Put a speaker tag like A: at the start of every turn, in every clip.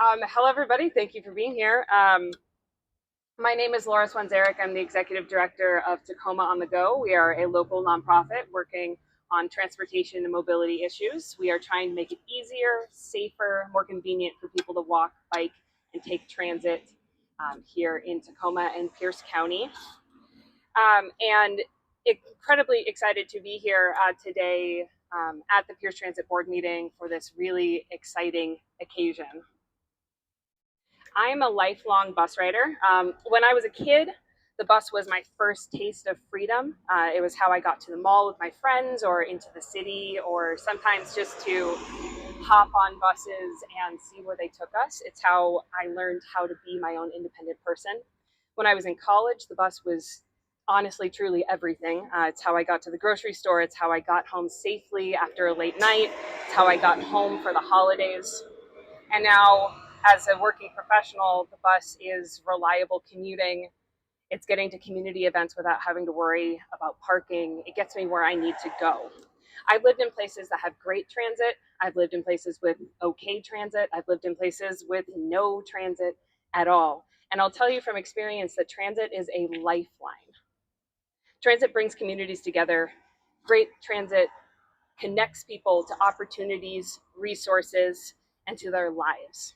A: Hello, everybody. Thank you for being here. My name is Laura Swanzarek. I'm the Executive Director of Tacoma on the Go. We are a local nonprofit working on transportation and mobility issues. We are trying to make it easier, safer, more convenient for people to walk, bike, and take transit here in Tacoma and Pierce County. And incredibly excited to be here today at the Pierce Transit Board meeting for this really exciting occasion. I'm a lifelong bus rider. When I was a kid, the bus was my first taste of freedom. It was how I got to the mall with my friends or into the city, or sometimes just to hop on buses and see where they took us. It's how I learned how to be my own independent person. When I was in college, the bus was honestly, truly everything. It's how I got to the grocery store. It's how I got home safely after a late night. It's how I got home for the holidays. And now, as a working professional, the bus is reliable commuting. It's getting to community events without having to worry about parking. It gets me where I need to go. I've lived in places that have great transit. I've lived in places with okay transit. I've lived in places with no transit at all. And I'll tell you from experience that transit is a lifeline. Transit brings communities together. Great transit connects people to opportunities, resources, and to their lives.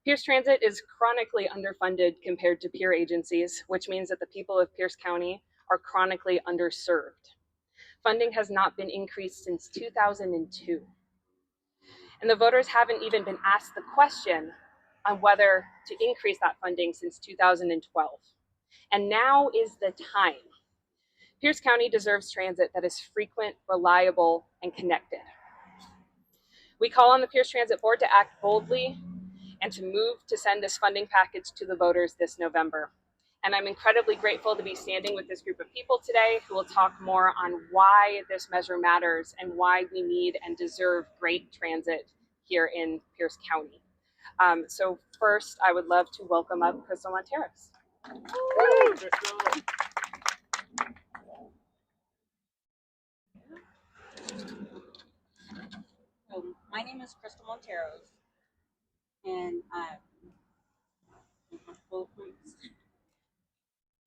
A: Pierce Transit is chronically underfunded compared to peer agencies, which means that the people of Pierce County are chronically underserved. Funding has not been increased since 2002. And the voters haven't even been asked the question on whether to increase that funding since 2012. And now is the time. Pierce County deserves transit that is frequent, reliable, and connected. We call on the Pierce Transit Board to act boldly and to move to send this funding package to the voters this November. And I'm incredibly grateful to be standing with this group of people today who will talk more on why this measure matters and why we need and deserve great transit here in Pierce County. So first, I would love to welcome up Crystal Monteros.
B: So my name is Crystal Monteros, and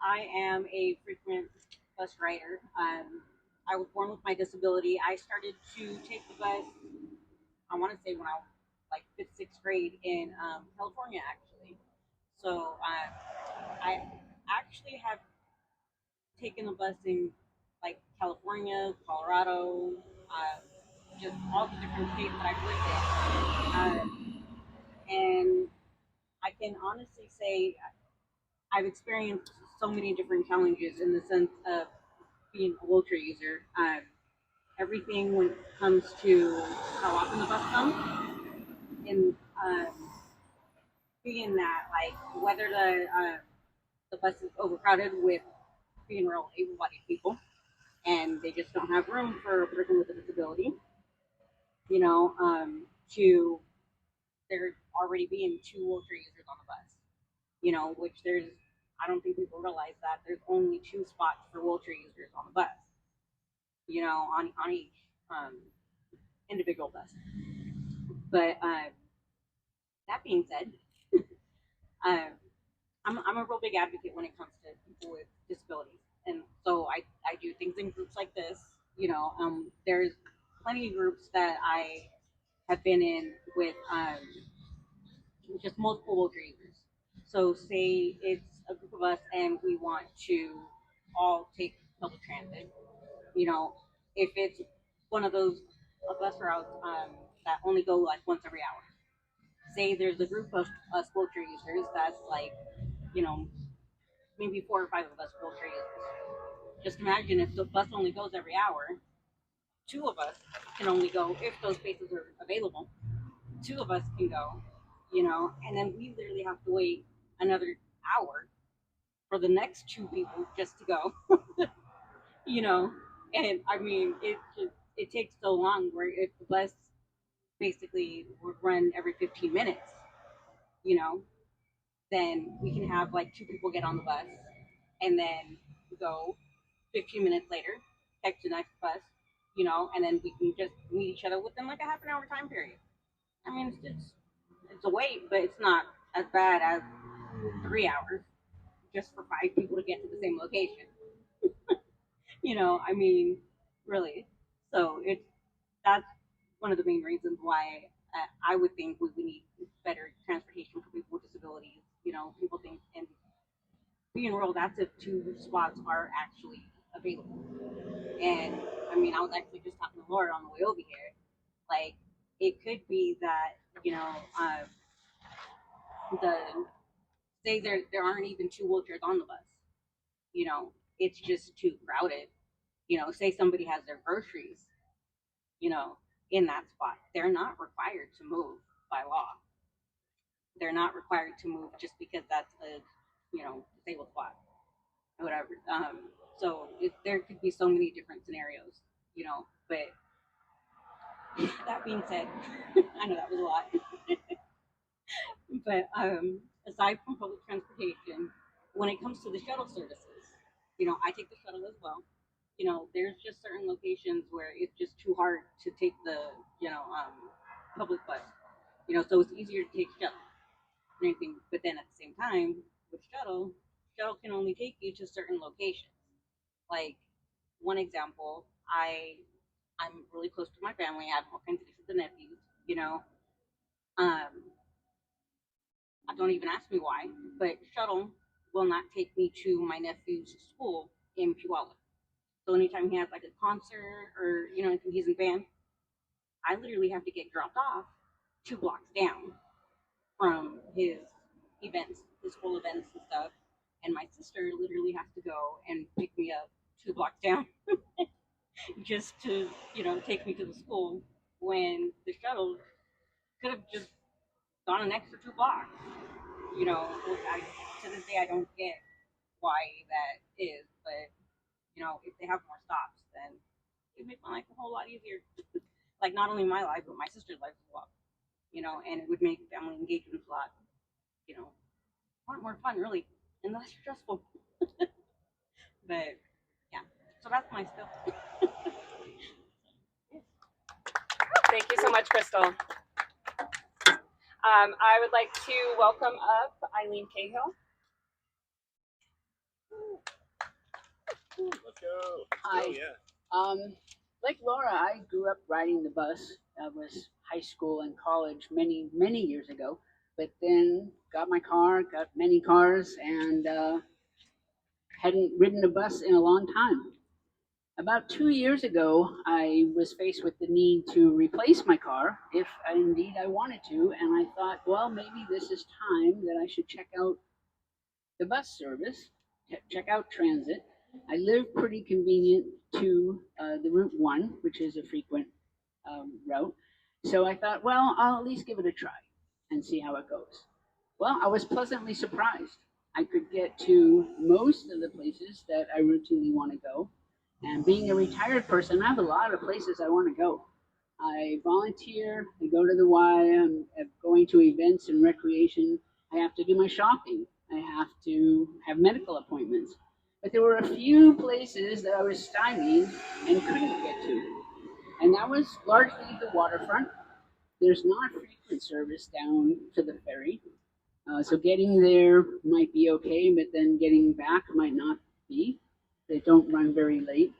B: I am a frequent bus rider. I was born with my disability. I started to take the bus, I want to say when I was like fifth, sixth grade in California, actually. So I actually have taken the bus in like California, Colorado, just all the different states that I've lived in. And I can honestly say I've experienced so many different challenges in the sense of being a wheelchair user. Everything when it comes to how often the bus comes, and being that like whether the bus is overcrowded with being real able-bodied people, and they just don't have room for a person with a disability. You know, to there already being two wheelchair users on the bus. You know, which there's I don't think people realize that there's only two spots for wheelchair users on the bus. You know, on each individual bus. But that being said, uh, I'm a real big advocate when it comes to people with disabilities, and so I do things in groups like this. You know, there's plenty of groups that I have been in with just multiple wheelchair users. So say it's a group of us and we want to all take public transit. You know, if it's one of those bus routes that only go like once every hour. Say there's a group of us wheelchair users that's like, you know, maybe 4 or 5 of us wheelchair users. Just imagine if the bus only goes every hour, two of us can only go if those spaces are available. Two of us can go, you know, and then we literally have to wait another hour for the next two people just to go, you know. And I mean, it takes so long where if the bus basically would run every 15 minutes, you know, then we can have like two people get on the bus and then go 15 minutes later, catch the next bus, you know, and then we can just meet each other within like a half an hour time period. I mean, it's a wait, but it's not as bad as 3 hours just for 5 people to get to the same location. I mean, really. So it's that's one of the main reasons why I would think we would need better transportation for people with disabilities. People think, and being real, that's if two spots are actually available. And I mean, I was actually just talking to Laura on the way over here. Like, it could be that the say there aren't even two wheelchairs on the bus. It's just too crowded. Say somebody has their groceries, you know, in that spot. They're not required to move by law. They're not required to move just because that's a disabled spot or whatever. So there could be so many different scenarios. But that being said, I know that was a lot. But aside from public transportation, when it comes to the shuttle services, I take the shuttle as well. There's just certain locations where it's just too hard to take the public bus. So it's easier to take shuttle or anything. But then at the same time, with shuttle can only take you to certain locations. Like, one example, I'm really close to my family. I have all kinds of nieces and nephews. Um, don't even ask me why, but shuttle will not take me to my nephew's school in Puyallup. So anytime he has like a concert or if he's in band, I literally have to get dropped off 2 blocks down from his events, his school events and stuff. And my sister literally has to go and pick me up 2 blocks down just to take me to the school when the shuttle could have just gone an extra 2 blocks. To this day I don't get why that is, but if they have more stops, then it would make my life a whole lot easier. Like, not only my life, but my sister's life as well. And it would make family engagement you know, a lot more fun, really, and less stressful. But yeah, so that's my stuff.
A: Thank you so much, Crystal. I would like to welcome up Eileen Cahill.
C: Let's go.
D: Hi.
C: Oh, yeah.
D: Like Laura, I grew up riding the bus. That was high school and college many, many years ago. But then got my car, got many cars, and hadn't ridden a bus in a long time. About 2 years ago, I was faced with the need to replace my car if indeed I wanted to. And I thought, well, maybe this is time that I should check out the bus service, check out transit. I live pretty convenient to the Route 1, which is a frequent route. So I thought, well, I'll at least give it a try and see how it goes. Well, I was pleasantly surprised. I could get to most of the places that I routinely want to go. And being a retired person, I have a lot of places I want to go. I volunteer, I go to the Y, I'm going to events and recreation. I have to do my shopping. I have to have medical appointments. But there were a few places that I was stymied and couldn't get to. And that was largely the waterfront. There's not frequent service down to the ferry. So getting there might be okay, but then getting back might not be. They don't run very late.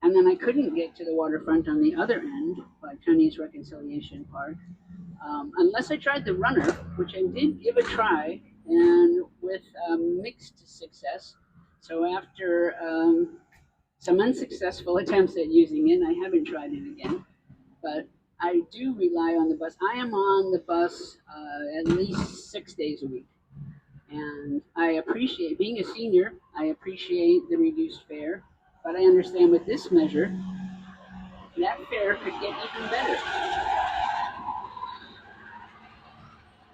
D: And then I couldn't get to the waterfront on the other end by Chinese Reconciliation Park unless I tried the runner, which I did give a try, and with mixed success. So after some unsuccessful attempts at using it, I haven't tried it again. But I do rely on the bus. I am on the bus at least 6 days a week. And I appreciate, being a senior, I appreciate the reduced fare. But I understand with this measure, that fare could get even better.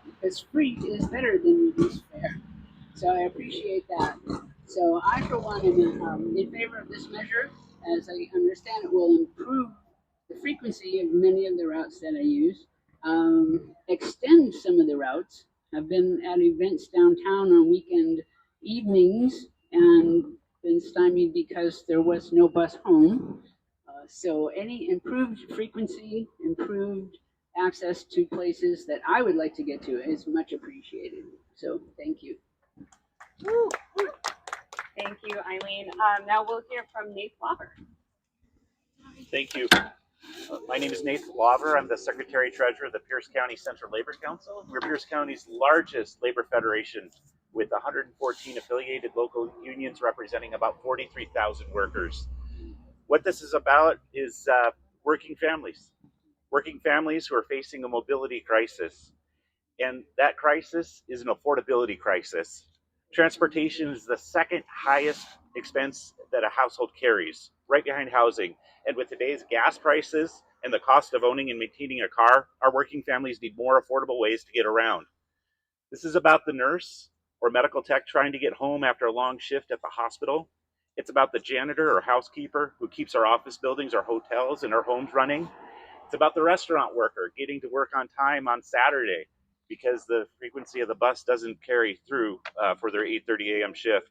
D: Because free is better than reduced fare. So I appreciate that. So I, for one, am in favor of this measure. As I understand, it will improve the frequency of many of the routes that I use, extend some of the routes. I've been at events downtown on weekend evenings and been stymied because there was no bus home. So any improved frequency, improved access to places that I would like to get to is much appreciated. So thank you.
A: Woo. Thank you, Eileen. Now we'll hear from Nate Flopper.
C: Thank you. My name is Nathan Laver. I'm the Secretary Treasurer of the Pierce County Central Labor Council. We're Pierce County's largest labor federation with 114 affiliated local unions representing about 43,000 workers. What this is about is working families who are facing a mobility crisis. And that crisis is an affordability crisis. Transportation is the second highest expense that a household carries, right behind housing. And with today's gas prices and the cost of owning and maintaining a car, our working families need more affordable ways to get around. This is about the nurse or medical tech trying to get home after a long shift at the hospital. It's about the janitor or housekeeper who keeps our office buildings, our hotels, and our homes running. It's about the restaurant worker getting to work on time on Saturday because the frequency of the bus doesn't carry through for their 8:30 a.m. shift.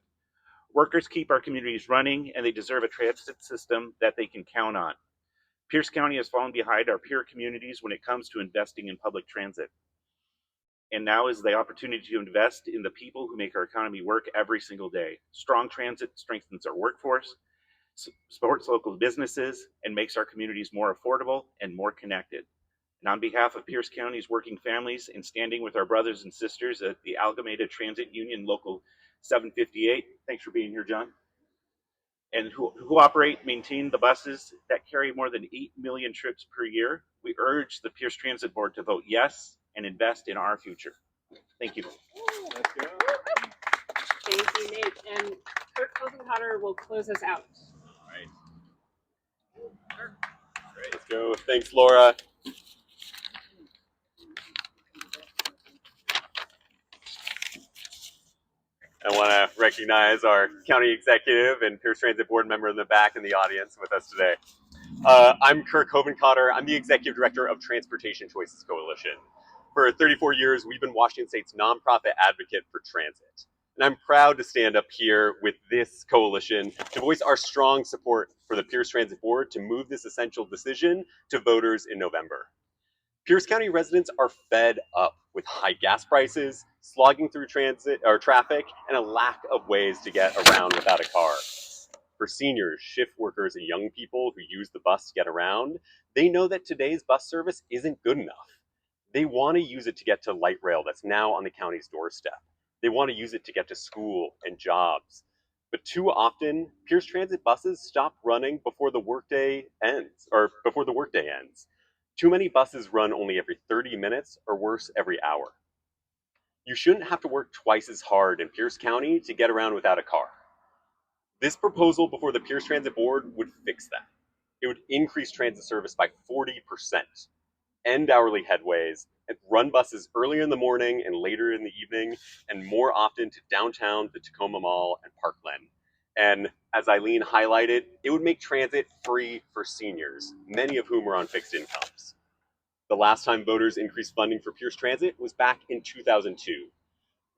C: Workers keep our communities running, and they deserve a transit system that they can count on. Pierce County has fallen behind our peer communities when it comes to investing in public transit. And now is the opportunity to invest in the people who make our economy work every single day. Strong transit strengthens our workforce, supports local businesses, and makes our communities more affordable and more connected. And on behalf of Pierce County's working families and standing with our brothers and sisters at the Amalgamated Transit Union Local 758, thanks for being here, John, and who operate, maintain the buses that carry more than 8 million trips per year, we urge the Pierce Transit Board to vote yes and invest in our future. Thank you.
A: Let's go. Thank you, Nate. And Kirk Covencotter will close us out.
E: All right. Let's go. Thanks, Laura. I want to recognize our county executive and Pierce Transit Board member in the back in the audience with us today. I'm Kirk Covencotter. I'm the executive director of Transportation Choices Coalition. For 34 years, we've been Washington State's nonprofit advocate for transit. And I'm proud to stand up here with this coalition to voice our strong support for the Pierce Transit Board to move this essential decision to voters in November. Pierce County residents are fed up with high gas prices, slogging through traffic, and a lack of ways to get around without a car. For seniors, shift workers, and young people who use the bus to get around, they know that today's bus service isn't good enough. They want to use it to get to light rail that's now on the county's doorstep. They want to use it to get to school and jobs. But too often, Pierce Transit buses stop running before the workday ends. Too many buses run only every 30 minutes, or worse, every hour. You shouldn't have to work twice as hard in Pierce County to get around without a car. This proposal before the Pierce Transit Board would fix that. It would increase transit service by 40%, end hourly headways, and run buses earlier in the morning and later in the evening, and more often to downtown, the Tacoma Mall, and Parkland. And as Eileen highlighted, it would make transit free for seniors, many of whom are on fixed incomes. The last time voters increased funding for Pierce Transit was back in 2002.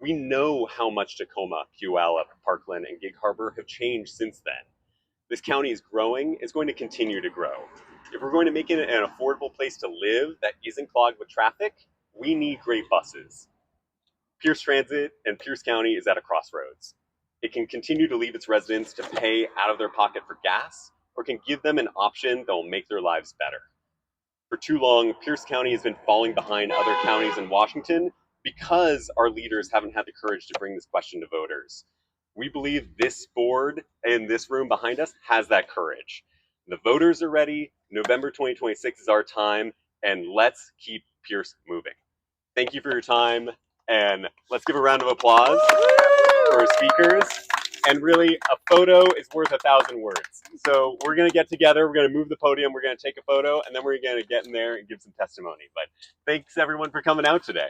E: We know how much Tacoma, Puyallup, Parkland, and Gig Harbor have changed since then. This county is growing, it's going to continue to grow. If we're going to make it an affordable place to live that isn't clogged with traffic, we need great buses. Pierce Transit and Pierce County is at a crossroads. It can continue to leave its residents to pay out of their pocket for gas, or can give them an option that will make their lives better. For too long, Pierce County has been falling behind other counties in Washington because our leaders haven't had the courage to bring this question to voters. We believe this board in this room behind us has that courage. The voters are ready. November 2026 is our time, and let's keep Pierce moving. Thank you for your time, and let's give a round of applause for our speakers. And really, a photo is worth 1,000 words. So we're going to get together, we're going to move the podium, we're going to take a photo, and then we're going to get in there and give some testimony. But thanks everyone for coming out today.